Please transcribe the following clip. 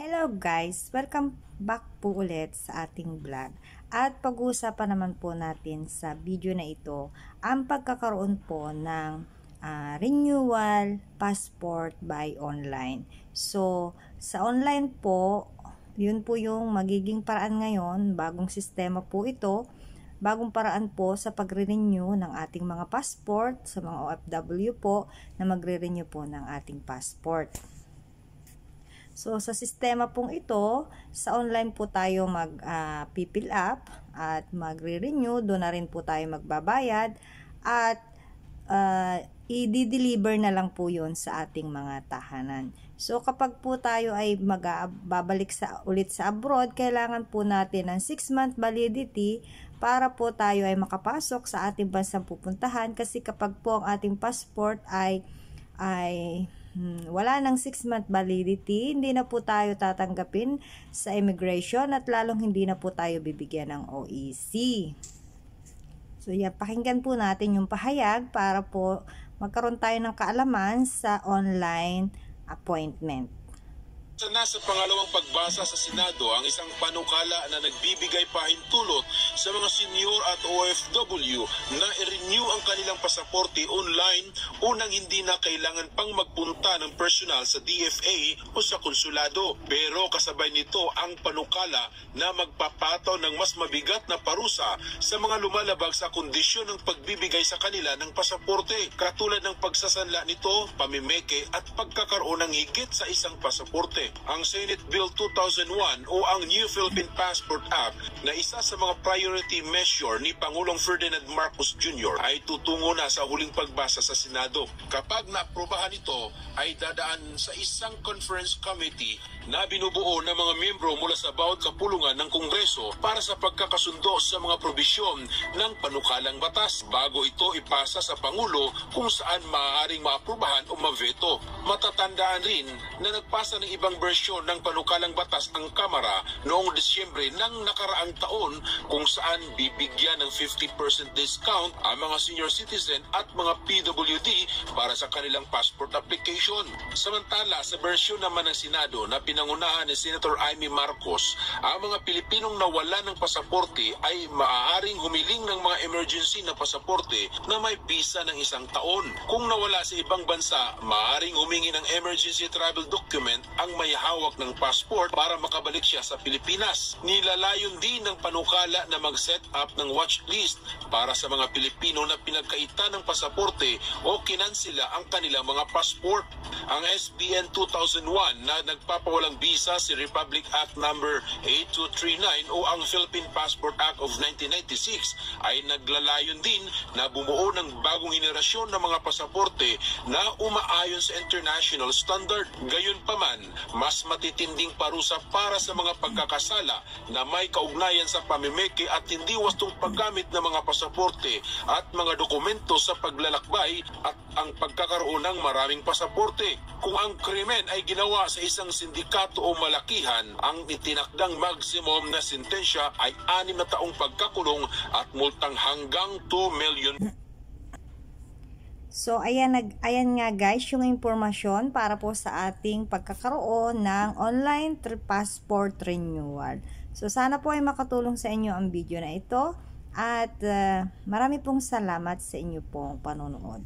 Hello guys! Welcome back po ulit sa ating vlog. At pag-uusapan naman po natin sa video na ito ang pagkakaroon po ng renewal passport by online. So, sa online po, yun po yung magiging paraan ngayon, bagong sistema po ito, bagong paraan po sa pagre-renew ng ating mga passport sa mga OFW po na magre-renew po ng ating passport. So, sa sistema pong ito, sa online po tayo mag-fill up at magre-renew. Doon na rin po tayo magbabayad at i-deliver na lang po yun sa ating mga tahanan. So, kapag po tayo ay babalik ulit sa abroad, kailangan po natin ng 6-month validity para po tayo ay makapasok sa ating bansang pupuntahan, kasi kapag po ang ating passport ay wala ng 6-month validity, hindi na po tayo tatanggapin sa immigration at lalong hindi na po tayo bibigyan ng OEC. So, yan, pakinggan po natin yung pahayag para po magkaroon tayo ng kaalaman sa online appointment. Nasa pangalawang pagbasa sa Senado ang isang panukala na nagbibigay pahintulot sa mga senior at OFW na i-renew ang kanilang pasaporte online, unang hindi na kailangan pang magpunta ng personal sa DFA o sa konsulado. Pero kasabay nito ang panukala na magpapataw ng mas mabigat na parusa sa mga lumalabag sa kondisyon ng pagbibigay sa kanila ng pasaporte, katulad ng pagsasanla nito, pamimeke at pagkakaroon ng higit sa isang pasaporte. Ang Senate Bill 2001 o ang New Philippine Passport Act na isa sa mga priority measure ni Pangulong Ferdinand Marcos Jr. ay tutungo na sa huling pagbasa sa Senado. Kapag naaprubahan ito, ay dadaan sa isang conference committee na binubuo ng mga miyembro mula sa bawat kapulungan ng Kongreso para sa pagkakasundo sa mga probisyon ng panukalang batas bago ito ipasa sa Pangulo, kung saan maaaring maaprubahan o maveto. Matatandaan rin na nagpasa ng ibang bersyon ng panukalang batas ang Kamara noong Disyembre ng nakaraang taon, kung saan bibigyan ng 50% discount ang mga senior citizen at mga PWD para sa kanilang passport application. Samantala, sa bersyon naman ng Senado na pinangunahan ni Senator Amy Marcos, ang mga Pilipinong nawala ng pasaporte ay maaaring humiling ng mga emergency na pasaporte na may visa ng 1 taon. Kung nawala sa ibang bansa, maaaring humingi ng emergency travel document ang may hawak ng passport para makabalik siya sa Pilipinas. Nilalayon din ng panukala na mag-set up ng watch list para sa mga Pilipino na pinagkaita ng pasaporte o kinansila ang kanilang mga passport. Ang SBN 2001 na nagpapawalang visa, si Republic Act number 8239 o ang Philippine Passport Act of 1996 ay naglalayon din na bumuo ng bagong henerasyon ng mga pasaporte na umaayon sa international standard. Gayunpaman, mas matitinding parusa para sa mga pagkakasala na may kaugnayan sa pamimeke at hindi wastong paggamit ng mga pasaporte at mga dokumento sa paglalakbay at ang pagkakaroon ng maraming pasaporte. Kung ang krimen ay ginawa sa isang sindikato o malakihan, ang itinakdang maximum na sentensya ay 6 na taong pagkakulong at multang hanggang 2 million. So, ayan nga guys, yung impormasyon para po sa ating pagkakaroon ng online passport renewal. So, sana po ay makatulong sa inyo ang video na ito at marami pong salamat sa inyo pong panonood.